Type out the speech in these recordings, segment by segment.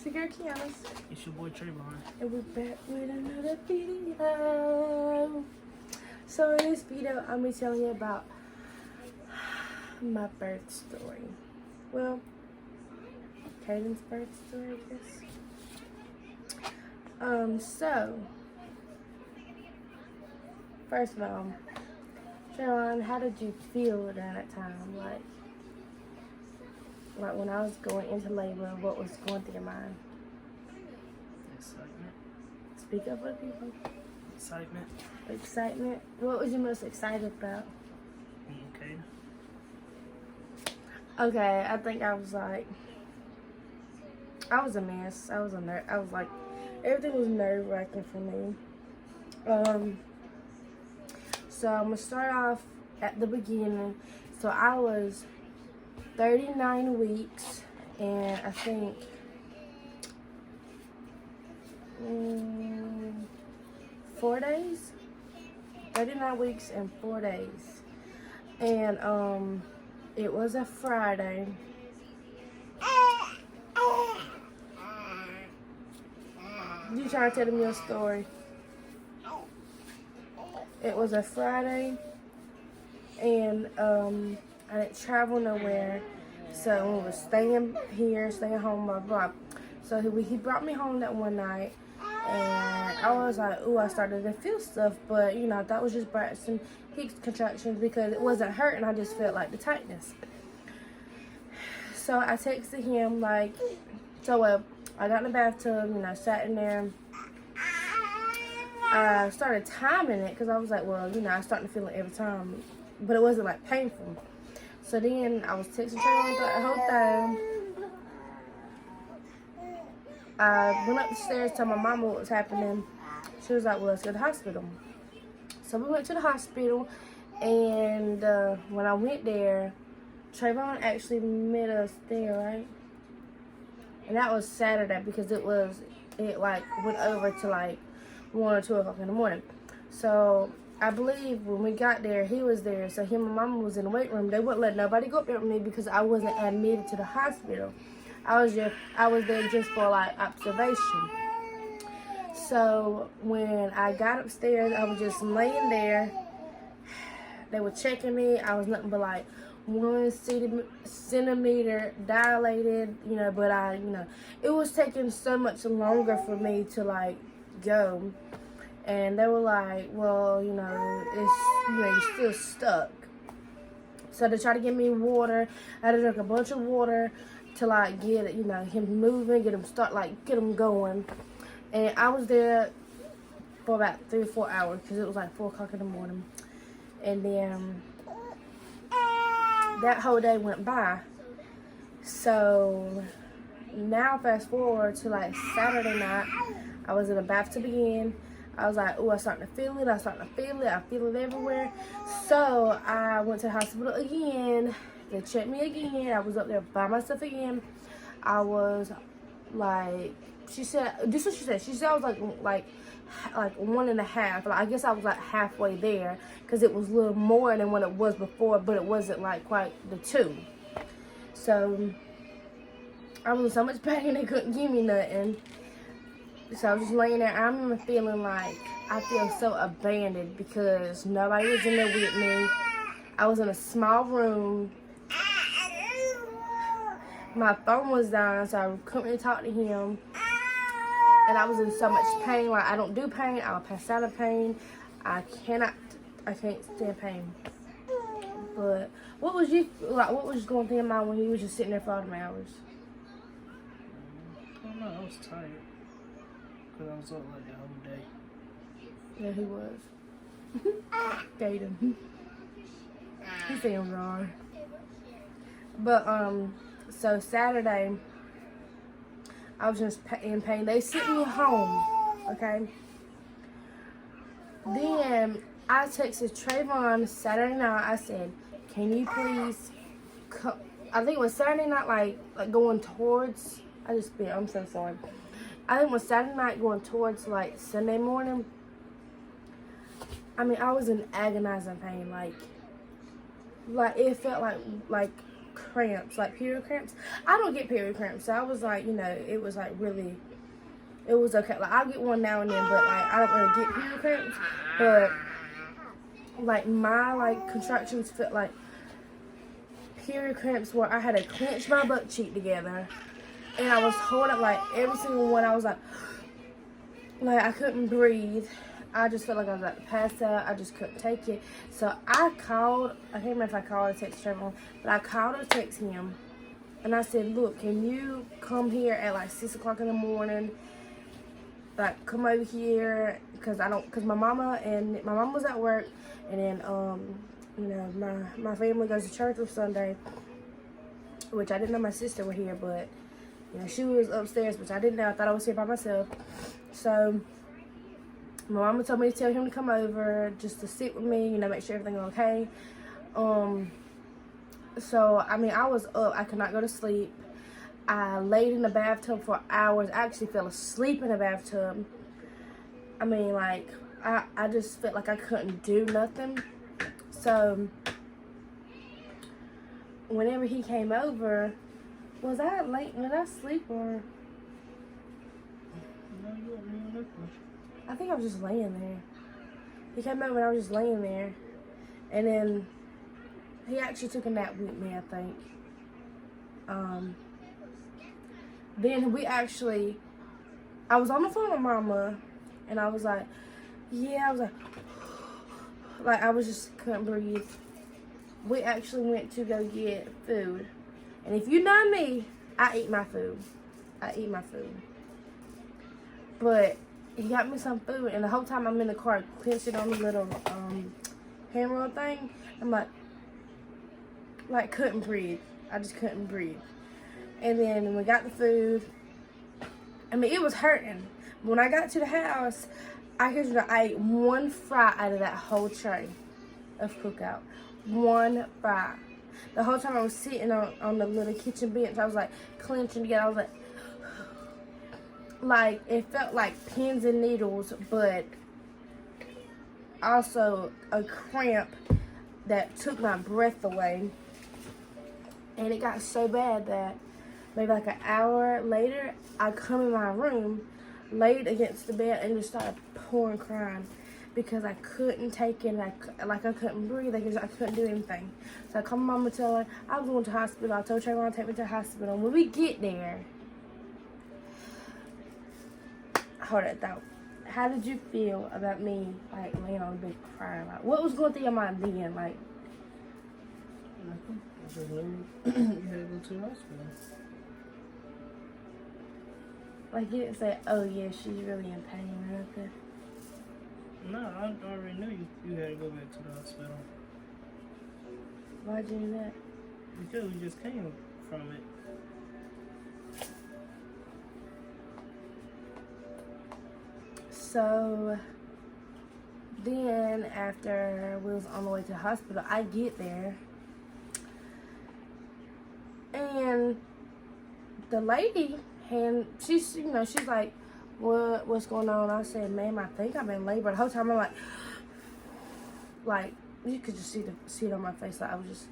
your girl Kiana. It's your boy Trayvon. And we're back with another video. So in this video, I'm going to be telling you about my birth story. Well, Caden's birth story, I guess. So, first of all, Trayvon, how did you feel during that time? Like when I was going into labor, what was going through your mind? Excitement. Speak up with people. Excitement. Excitement. What was you most excited about? Okay. Okay, I think I was a mess. I was like, everything was nerve-wracking for me. So I'm gonna start off at the beginning. So I was 39 weeks and I think 4 days. 39 weeks and 4 days. And it was a Friday. You trying to tell them your story? It was a Friday, and I didn't travel nowhere, so we was staying home, blah blah. So he brought me home that one night, and I was like, ooh, I started to feel stuff, but you know, that was just Braxton Hicks contractions because it wasn't hurting. I just felt like the tightness. So I texted him I got in the bathtub, you know, sat in there. I started timing it because I was like, well, you know, I started to feel it every time, but it wasn't like painful. So then I was texting Trayvon throughout the whole thing. I went up the stairs to tell my mama what was happening. She was like, well, let's go to the hospital. So we went to the hospital, and when I went there, Trayvon actually met us there, right? And that was Saturday because it went over to 1 or 2 o'clock in the morning. So I believe when we got there, he was there. So him and mama was in the weight room. They wouldn't let nobody go up there with me because I wasn't admitted to the hospital. I was there just for observation. So when I got upstairs, I was just laying there. They were checking me. I was nothing but 1 centimeter dilated, you know, but it was taking so much longer for me to go. And they were like, well, you know, you're still stuck. So they tried to give me water. I had to drink a bunch of water to get, you know, him moving, get him going. And I was there for about 3 or 4 hours because it was 4 o'clock in the morning. And then that whole day went by. So now fast forward to Saturday night, I was in the bathtub again. I was like, oh, I'm starting to feel it. I feel it everywhere. So I went to the hospital again. They checked me again. I was up there by myself again. I was she said, this is what she said. She said I was like 1.5. I guess I was halfway there because it was a little more than what it was before, but it wasn't quite the 2. So I was in so much pain they couldn't give me nothing. So I was just laying there. I remember feeling I feel so abandoned because nobody was in there with me. I was in a small room. My phone was down, so I couldn't really talk to him. And I was in so much pain. I don't do pain. I'll pass out of pain. I can't stand pain. But what was going through your mind when you was just sitting there for all them hours? I don't know. I was tired because I was up the whole day. Yeah, he was. Gator. He's saying wrong. But so Saturday, I was just in pain. They sent me home, okay? Then I texted Trayvon Saturday night. I said, can you please come? I think it was Saturday night, going towards, I'm so sorry. I think it was Saturday night going towards Sunday morning. I mean, I was in agonizing pain. It felt like cramps, like period cramps. I don't get period cramps, so I was like, you know, it was like really, it was okay. Like I'll get one now and then, but like I don't really get period cramps. But like my like contractions felt like period cramps where I had to clench my butt cheek together, and I was holding like every single one. I was like I couldn't breathe. I just felt like I was about to pass out. I just couldn't take it. So I called, I can't remember if I called or texted Trevor, but I called or texted him. And I said, look, can you come here at like 6 o'clock in the morning? Like, come over here, because my mama was at work. And then, you know, my family goes to church on Sunday, which I didn't know my sister were here, but, you know, she was upstairs, which I didn't know. I thought I was here by myself. So my mama told me to tell him to come over just to sit with me, you know, make sure everything was okay. So, I mean, I was up. I could not go to sleep. I laid in the bathtub for hours. I actually fell asleep in the bathtub. I mean, like, I just felt like I couldn't do nothing. So, whenever he came over, was I late? Did I sleep or? No, you weren't even looking. I think I was just laying there. He came over and I was just laying there. And then he actually took a nap with me, I think. Then I was on the phone with Mama, and I was like, I was just couldn't breathe. We actually went to go get food. And if you know me, I eat my food. But he got me some food, and the whole time I'm in the car, clenching on the little handroll thing. I'm like couldn't breathe. I just couldn't breathe. And then when we got the food, I mean, it was hurting. When I got to the house, I ate one fry out of that whole tray of Cookout. One fry. The whole time I was sitting on the little kitchen bench, I was like clenching together. I was like it felt like pins and needles, but also a cramp that took my breath away. And it got so bad that maybe like an hour later, I come in my room, laid against the bed, and just started pouring crying because I couldn't take it. I couldn't breathe. I couldn't do anything. So I called my mama, tell her I was going to the hospital. I told Trayvon to take me to the hospital. When we get there, hold that thought. How did you feel about me like laying on the bed crying? Like, what was going through your mind then? Like, nothing. I just knew you had to go to the hospital. like you didn't say, oh yeah, she's really in pain or nothing. No, I already knew you had to go back to the hospital. Why'd you do that? Because we just came from it. So then after we was on the way to the hospital, I get there and the lady, and she's like, what's going on? I said, ma'am, I think I'm in labor. The whole time I'm like you could just see it on my face, like I was just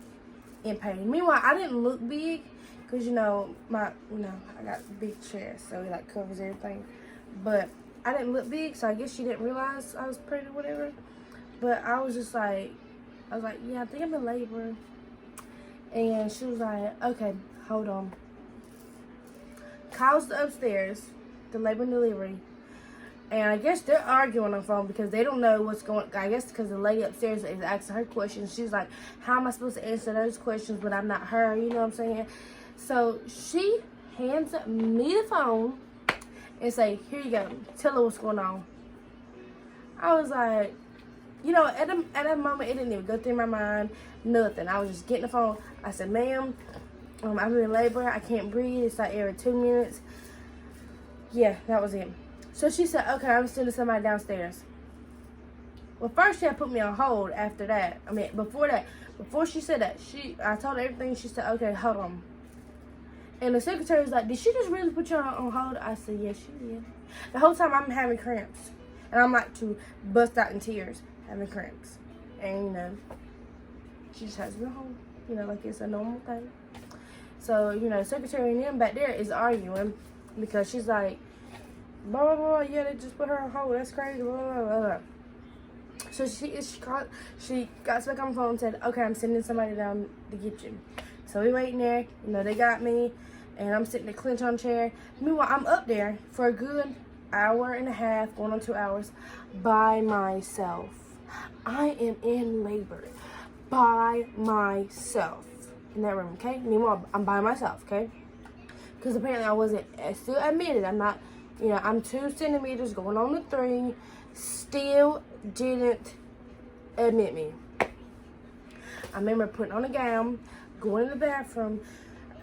in pain. Meanwhile, I didn't look big because I got a big chest, so it like covers everything. But I didn't look big, so I guess she didn't realize I was pregnant or whatever. But I was like, yeah, I think I'm in labor. And she was like, okay, hold on. Calls the upstairs, the labor and delivery. And I guess they're arguing on the phone because they don't know what's going on. I guess because the lady upstairs is asking her questions. She's like, how am I supposed to answer those questions when I'm not her? You know what I'm saying? So she hands me the phone and say, here you go. Tell her what's going on. I was like, at that moment, it didn't even go through my mind. Nothing. I was just getting the phone. I said, ma'am, I'm in labor. I can't breathe. It's like every 2 minutes. Yeah, that was it. So she said, okay, I'm sending somebody downstairs. Well, first she had put me on hold after that. I mean, before she said that, I told her everything. She said, okay, hold on. And the secretary was like, did she just really put you on hold? I said, yes, she did. The whole time I'm having cramps. And I'm like to bust out in tears, having cramps. And, she just has me on hold. Like it's a normal thing. So, you know, secretary and them back there is arguing because she's like, blah, blah, blah, yeah, they just put her on hold. That's crazy, blah, blah, blah, blah. So she got back on the phone and said, okay, I'm sending somebody down to get you. So we waiting there. You know, they got me, and I'm sitting in a clinch on chair. Meanwhile, I'm up there for a good hour and a half, going on 2 hours, by myself. I am in labor by myself in that room, okay? Meanwhile, I'm by myself, okay? Because apparently I wasn't still admitted. I'm not, you know, I'm 2 centimeters going on to 3. Still didn't admit me. I remember putting on a gown, going in the bathroom.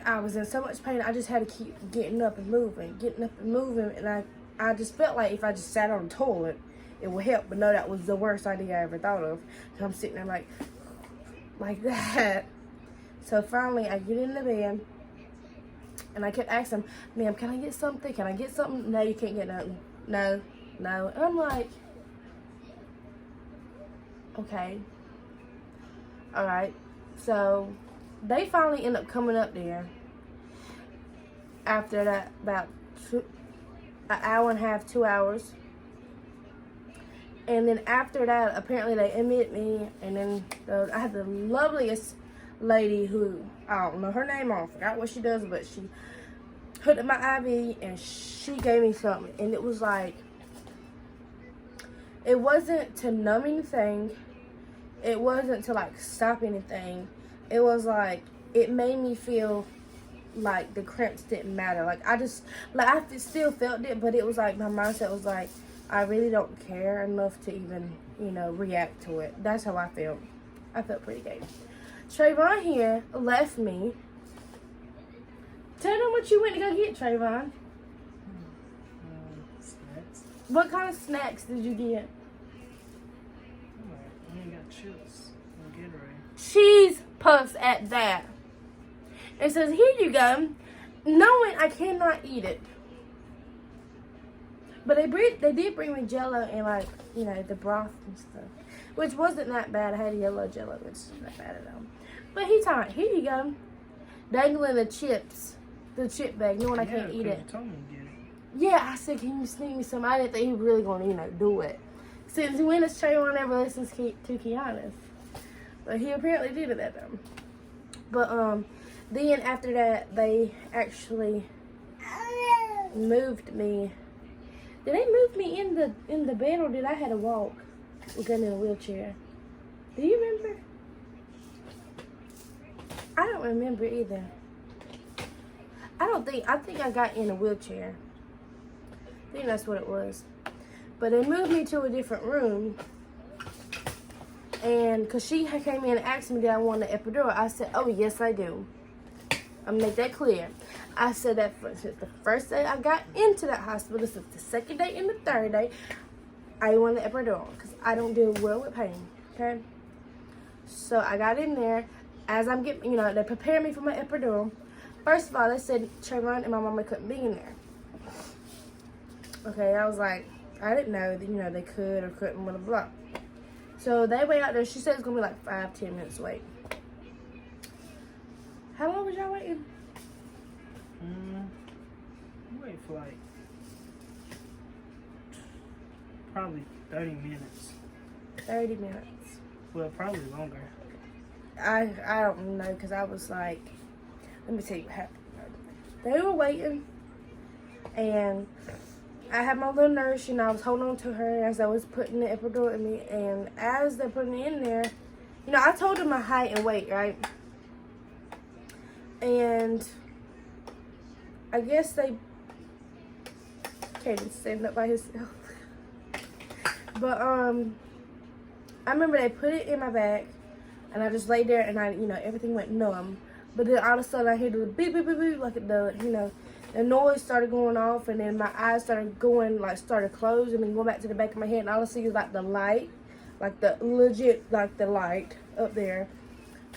I was in so much pain, I just had to keep getting up and moving. And I just felt like if I just sat on the toilet, it would help. But no, that was the worst idea I ever thought of. So I'm sitting there like that. So finally, I get in the bed, and I kept asking him, ma'am, can I get something? Can I get something? No, you can't get nothing. No. And I'm like, okay. All right. So they finally end up coming up there after that, about an hour and a half, 2 hours. And then after that, apparently they admit me. And then I had the loveliest lady who, I don't know her name, I forgot what she does, but she hooked up my IV and she gave me something. And it was like, it wasn't to numb anything. It wasn't to like stop anything. It was like, it made me feel like the cramps didn't matter. Like I still felt it, but it was like my mindset was like, I really don't care enough to even, you know, react to it. That's how I felt. I felt pretty good. Trayvon here left me. Tell them what you went to go get, Trayvon. Snacks. What kind of snacks did you get? I ain't got chips and Gatorade. Cheese puffs at that. It says, here you go, knowing I cannot eat it. But they did bring me Jello and, like, you know, the broth and stuff, which wasn't that bad. I had yellow Jello, which isn't that bad at all. But he's talking, here you go, dangling the chips, the chip bag, knowing I can't eat it. You told me to get it. Yeah, I said, can you sneak me some? I didn't think he was really going to, you know, do it. Since when has Trayvon ever listens to Kiana? But he apparently did it that time. But, then after that, they actually moved me. Did they move me in the bed, or did I have to walk? We got in a wheelchair. Do you remember? I don't remember either. I think I got in a wheelchair. I think that's what it was. But they moved me to a different room. And because she came in and asked me did I want an epidural, I said, oh, yes, I do. I'm gonna make that clear. I said that since the first day I got into that hospital, since the second day and the third day, I wanted the epidural because I don't deal well with pain. Okay. So I got in there. As I'm getting, you know, they prepared me for my epidural. First of all, they said Trayvon and my mama couldn't be in there. Okay, I was like, I didn't know that, you know, they could or couldn't, blah, blah, blah. So they wait out there. She said it's gonna be like 5-10 minutes wait. How long was y'all waiting? Wait for like probably 30 minutes. 30 minutes. Well, probably longer. I don't know, because I was like, let me tell you what happened. They were waiting, and I had my little nurse, and I was holding on to her as I was putting the epidural in me, and as they're putting it in there, you know, I told them my height and weight, right? And I guess they can't even stand up by himself. But I remember they put it in my back, and I just laid there, and you know, everything went numb. But then all of a sudden I hear the beep beep beep beep, like the, you know, the noise started going off, and then my eyes started going, like started closing and going back to the back of my head, and all I see is like the light, like the legit, like the light up there.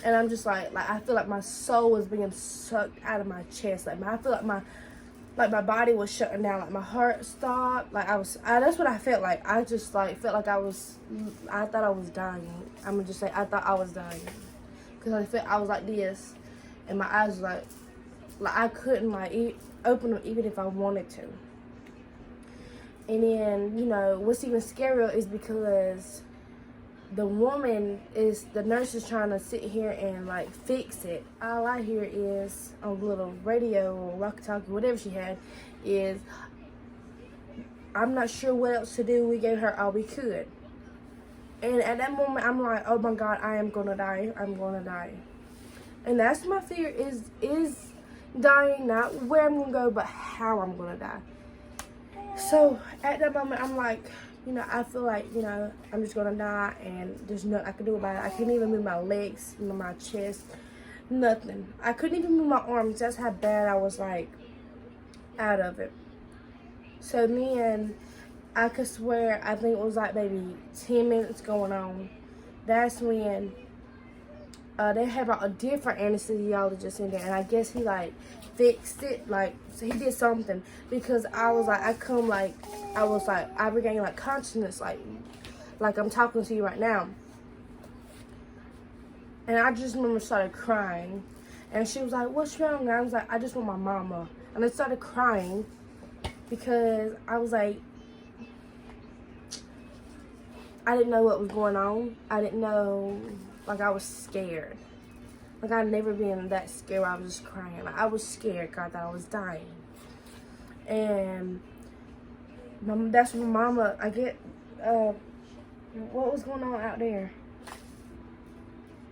And I'm just like I feel like my soul was being sucked out of my chest. Like I feel like my body was shutting down. Like my heart stopped. Like that's what I felt like. I just like felt like I thought I was dying. I'm gonna just say I thought I was dying, because I was like this, and my eyes was like Like, I couldn't, like, open them even if I wanted to. And then, you know, what's even scarier is because the nurse is trying to sit here and, like, fix it. All I hear is, on the little radio or walkie-talkie, whatever she had, is, I'm not sure what else to do. We gave her all we could. And at that moment, I'm like, oh my God, I am going to die. I'm going to die. And that's my fear is dying, not where I'm going to go, but how I'm going to die. So at that moment, I'm like, you know, I feel like, you know, I'm just going to die and there's nothing I can do about it. I couldn't even move my legs, you know, my chest, nothing. I couldn't even move my arms. That's how bad I was, like, out of it. So then, I could swear, I think it was like maybe 10 minutes going on. That's when they had a different anesthesiologist in there. And I guess he, like, fixed it. Like, so he did something. Because I was like, I regained, like, consciousness. Like I'm talking to you right now. And I just remember started crying. And she was like, what's wrong? And I was like, I just want my mama. And I started crying. Because I was like, I didn't know what was going on. I didn't know, like, I was scared. Like, I'd never been that scared where I was just crying. Like, I was scared because I thought I was dying. And that's when Mama, what was going on out there?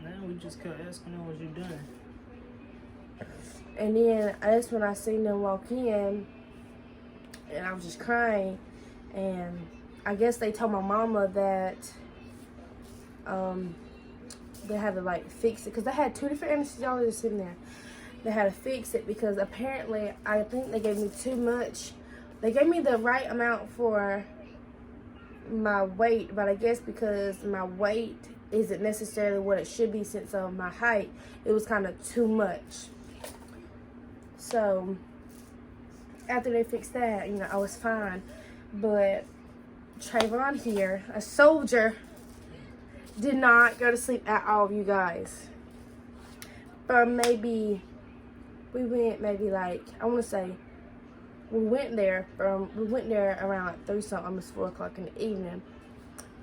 Now we just kept asking her what you doing. And then that's when I seen them walk in. And I was just crying. And I guess they told my mama that they had to, like, fix it. Because they had 2 different anesthesiologists in there. They had to fix it because apparently I think they gave me too much. They gave me the right amount for my weight. But I guess because my weight isn't necessarily what it should be since of my height, it was kind of too much. So after they fixed that, you know, I was fine. But Trayvon here, a soldier, did not go to sleep at all, you guys. But maybe, we went I want to say, we went there around like 3 something, almost 4 o'clock in the evening.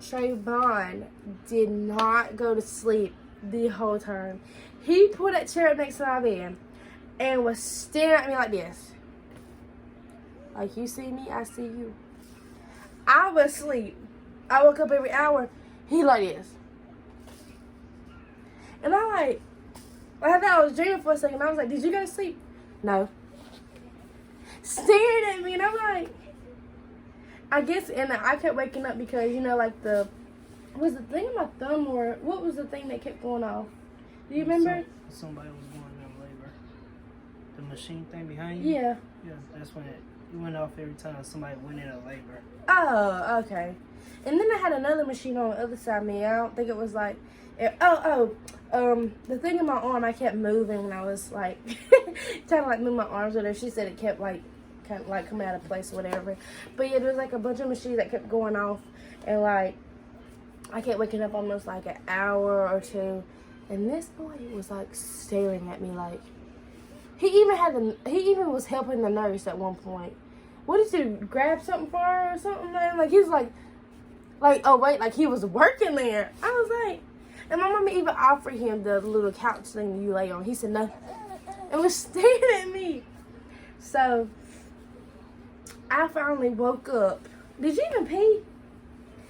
Trayvon did not go to sleep the whole time. He put that chair up next to my bed and was staring at me like this. Like, you see me, I see you. I was asleep. I woke up every hour. He like this. And I thought I was dreaming for a second. I was like, did you go to sleep? No. Staring at me, and I'm like, I guess, and I kept waking up because, you know, like was the thing in my thumb, or what was the thing that kept going off? Do you remember? Somebody was going in labor. The machine thing behind you? Yeah. Yeah, that's when it went off every time somebody went into labor. Oh, okay. And then I had another machine on the other side of me. I don't think it was like, the thing in my arm, I kept moving when I was like, trying to like move my arms or whatever. She said it kept like, kind of like coming out of place or whatever. But yeah, there was like a bunch of machines that kept going off. And like, I kept waking up almost like an hour or 2. And this boy was like staring at me like, he even was helping the nurse at one point. What did you grab something for her or something, man? Like, he was like, oh wait, like he was working there. I was like, and my mama even offered him the little couch thing you lay on. He said no, and was staring at me. So I finally woke up. Did you even pee?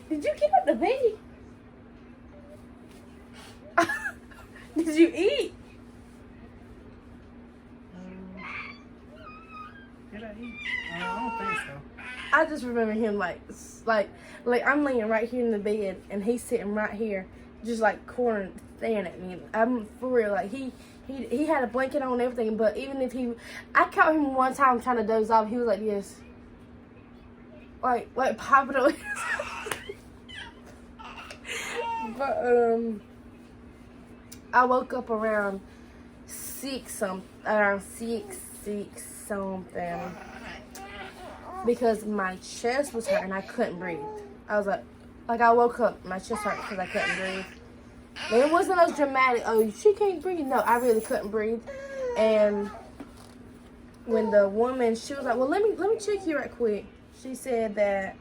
Did you get up to pee? Did you eat? Did I eat? I don't think so. I just remember him like I'm laying right here in the bed and he's sitting right here, just like cornered, staring at me. I'm for real, like he had a blanket on and everything, but even if I caught him one time trying to doze off, he was like this, like popping on. But I woke up around 6 something, because my chest was hurting. I couldn't breathe. I was like I woke up, my chest hurt because I couldn't breathe. And it wasn't as dramatic, oh, she can't breathe. No, I really couldn't breathe. And when the woman, she was like, well, let me check you right quick. She said that,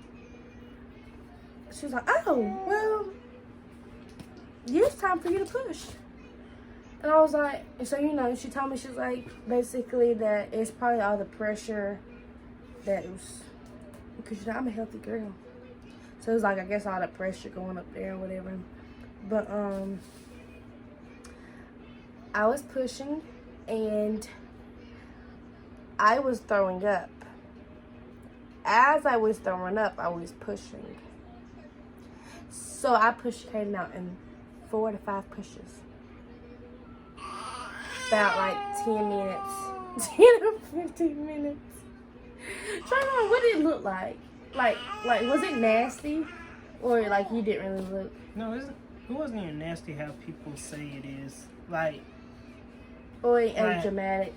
she was like, oh, well, yeah, it's time for you to push. And I was like, so, you know, she told me, she was like, basically that it's probably all the pressure that it was, because, you know, I'm a healthy girl. So it was like, I guess all the pressure going up there or whatever. But, I was pushing and I was throwing up. As I was throwing up, I was pushing. So I pushed Kaden out in 4 to 5 pushes. About like 10 minutes. 10 or 15 minutes. Trayvon, what did it look like? Like, was it nasty? Or like you didn't really look? No, it wasn't even nasty how people say it is. Like, or it ain't dramatic.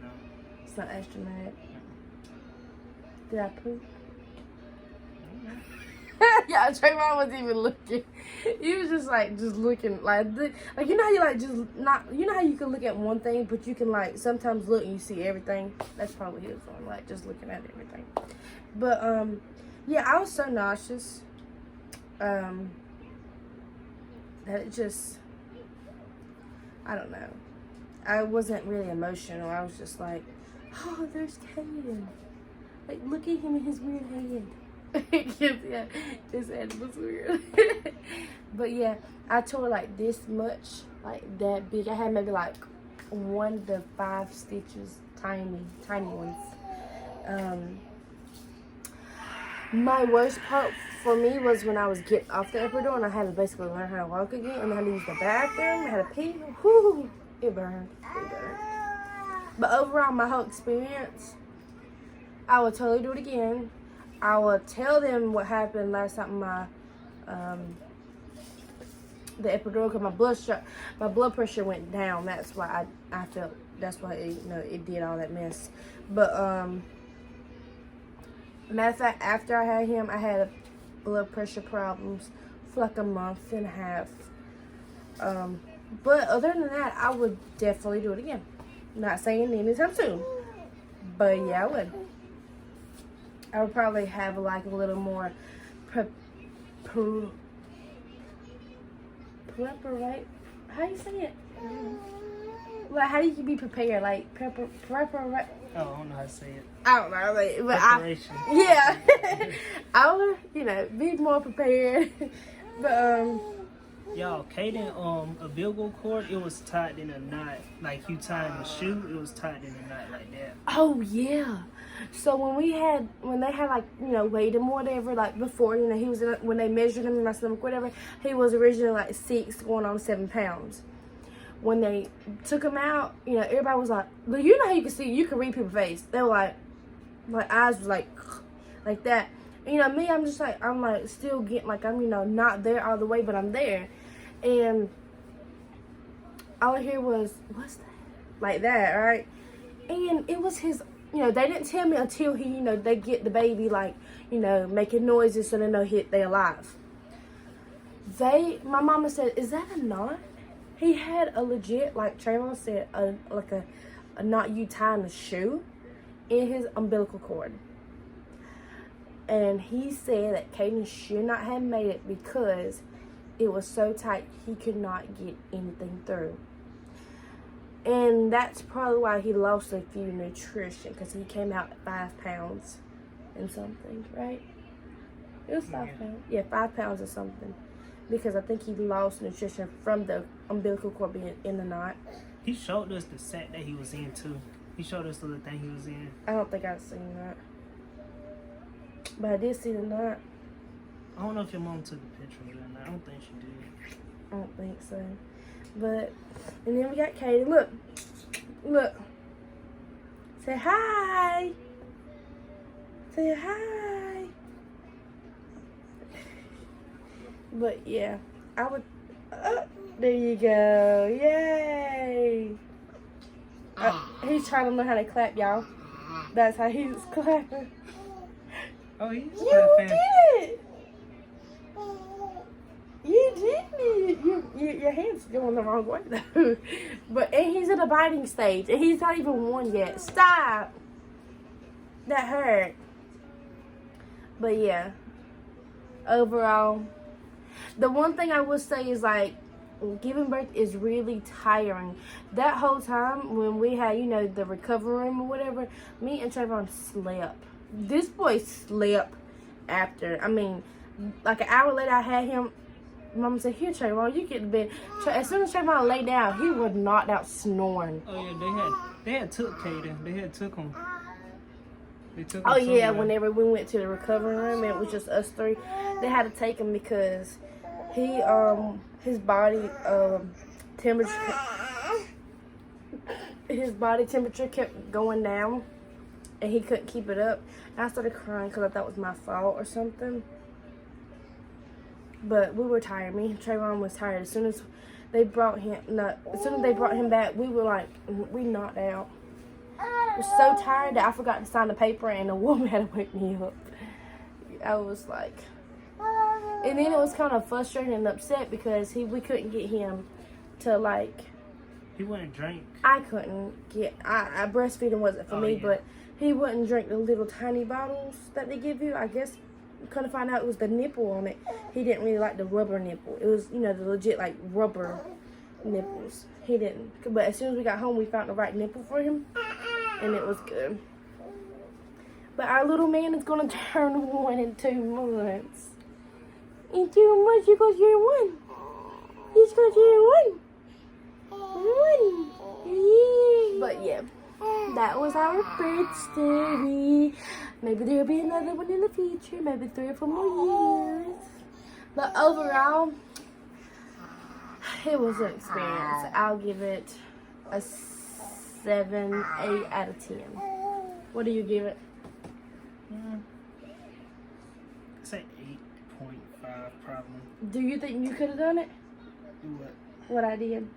No. It's not as dramatic. Did I poop? Yeah, Trayvon wasn't even looking. He was just looking like you know how you like just not, you know how you can look at one thing but you can like sometimes look and you see everything. That's probably what he was doing, like just looking at everything. But yeah, I was so nauseous that it just, I don't know. I wasn't really emotional. I was just like, oh, there's Kaden. Like, look at him in his weird head. Yeah, his head was weird. But yeah, I tore like this much, like that big. I had maybe like 1 to 5 stitches, tiny ones. My worst part for me was when I was getting off the epidural and I had to basically learn how to walk again and I had to use the bathroom. I had to pee. Whew, it burned. But overall, my whole experience, I would totally do it again. I would tell them what happened last time my the epidural, because my blood pressure went down. That's why I felt, that's why it, you know, it did all that mess. But matter of fact, after I had him, I had blood pressure problems for like a month and a half. But other than that, I would definitely do it again. Not saying anytime soon, but yeah, I would. I would probably have like a little more preparate. How you say it? Like, how do you be prepared? Like prepare. Oh, I don't know how to say it. I don't know, like, but preparation. I would, you know, be more prepared. But y'all, Kaden, umbilical cord, it was tied in a knot. Like you tying a shoe, it was tied in a knot like that. Oh yeah. So when they had like, you know, weighed him or whatever, like before, you know, he was when they measured him in my stomach, whatever, he was originally like 6 going on 7 pounds. When they took him out, you know, everybody was like, but you know how you can read people's face. They were like, my eyes was like that. And, you know, me, I'm like still getting, like, I'm, you know, not there all the way, but I'm there. And all I hear was, what's that? Like that, right? And it was his, you know, they didn't tell me until he, you know, they get the baby, like, you know, making noises so they know they alive. My mama said, is that a knot? He had a legit, like Trayvon said, a knot you tie in a shoe in his umbilical cord. And he said that Kaden should not have made it because it was so tight he could not get anything through. And that's probably why he lost a few nutrition, because he came out 5 pounds and something, right? It was 5 pounds. Yeah, 5 pounds or something. Because I think he lost nutrition from the umbilical cord being in the knot. He showed us the set that he was in too. He showed us the little thing he was in. I don't think I've seen that. But I did see the knot. I don't know if your mom took a picture of it or not. I don't think she did. I don't think so. But, and then we got Katie. Look. Look. Say hi. Say hi. But yeah, I would, there you go. Yay. He's trying to learn how to clap, y'all. That's how he's clapping. Oh, he's clapping. You did it. You you did it. Your hand's going the wrong way though. And he's in a biting stage, and he's not even won yet. Stop. That hurt. But yeah, overall, the one thing I would say is like, giving birth is really tiring. That whole time when we had, the recovery room or whatever, me and Trayvon slept. This boy slept after. I mean, like an hour later, I had him. Mama said, "Here, Trayvon, you get to bed." As soon as Trayvon lay down, he was knocked out snoring. Oh yeah, they had took Caden. They had took him. They took him. Oh yeah, somewhere. whenever we went to the recovery room, it was just us three. They had to take him because his body temperature kept going down, and he couldn't keep it up. And I started crying because I thought it was my fault or something. But we were tired. Me and Trayvon was tired. As soon as they brought him back, we were like, we knocked out. I was so tired that I forgot to sign the paper, and the woman had to wake me up. I was like, and then it was kind of frustrating and upset because we couldn't get him to like. He wouldn't drink. I couldn't get. I breastfeeding wasn't for me, yeah. but he wouldn't drink the little tiny bottles that they give you. I guess couldn't find out it was the nipple on it. He didn't really like the rubber nipple. It was, the legit like rubber nipples. He didn't. But as soon as we got home, we found the right nipple for him, and it was good. But our little man is gonna turn 1 in 2 months. In 2 months, because you're 1. He's gonna turn 1. 1. But yeah, that was our birth story. Maybe there'll be another one in the future. Maybe 3 or 4 more years. But overall, it was an experience. I'll give it a 7, 8 out of 10. What do you give it? Say 8.5 probably. Do you think you could have done it? Do what? What I did?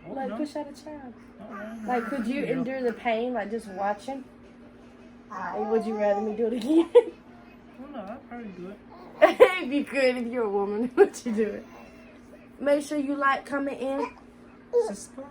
Oh, Like no. push out a child. Oh, no. Like, could you Yeah. endure the pain, like just watching? Or would you rather me do it again? Oh no, I'd probably do it. If you could, if you're a woman, would you do it? Make sure you like, comment, and Subscribe.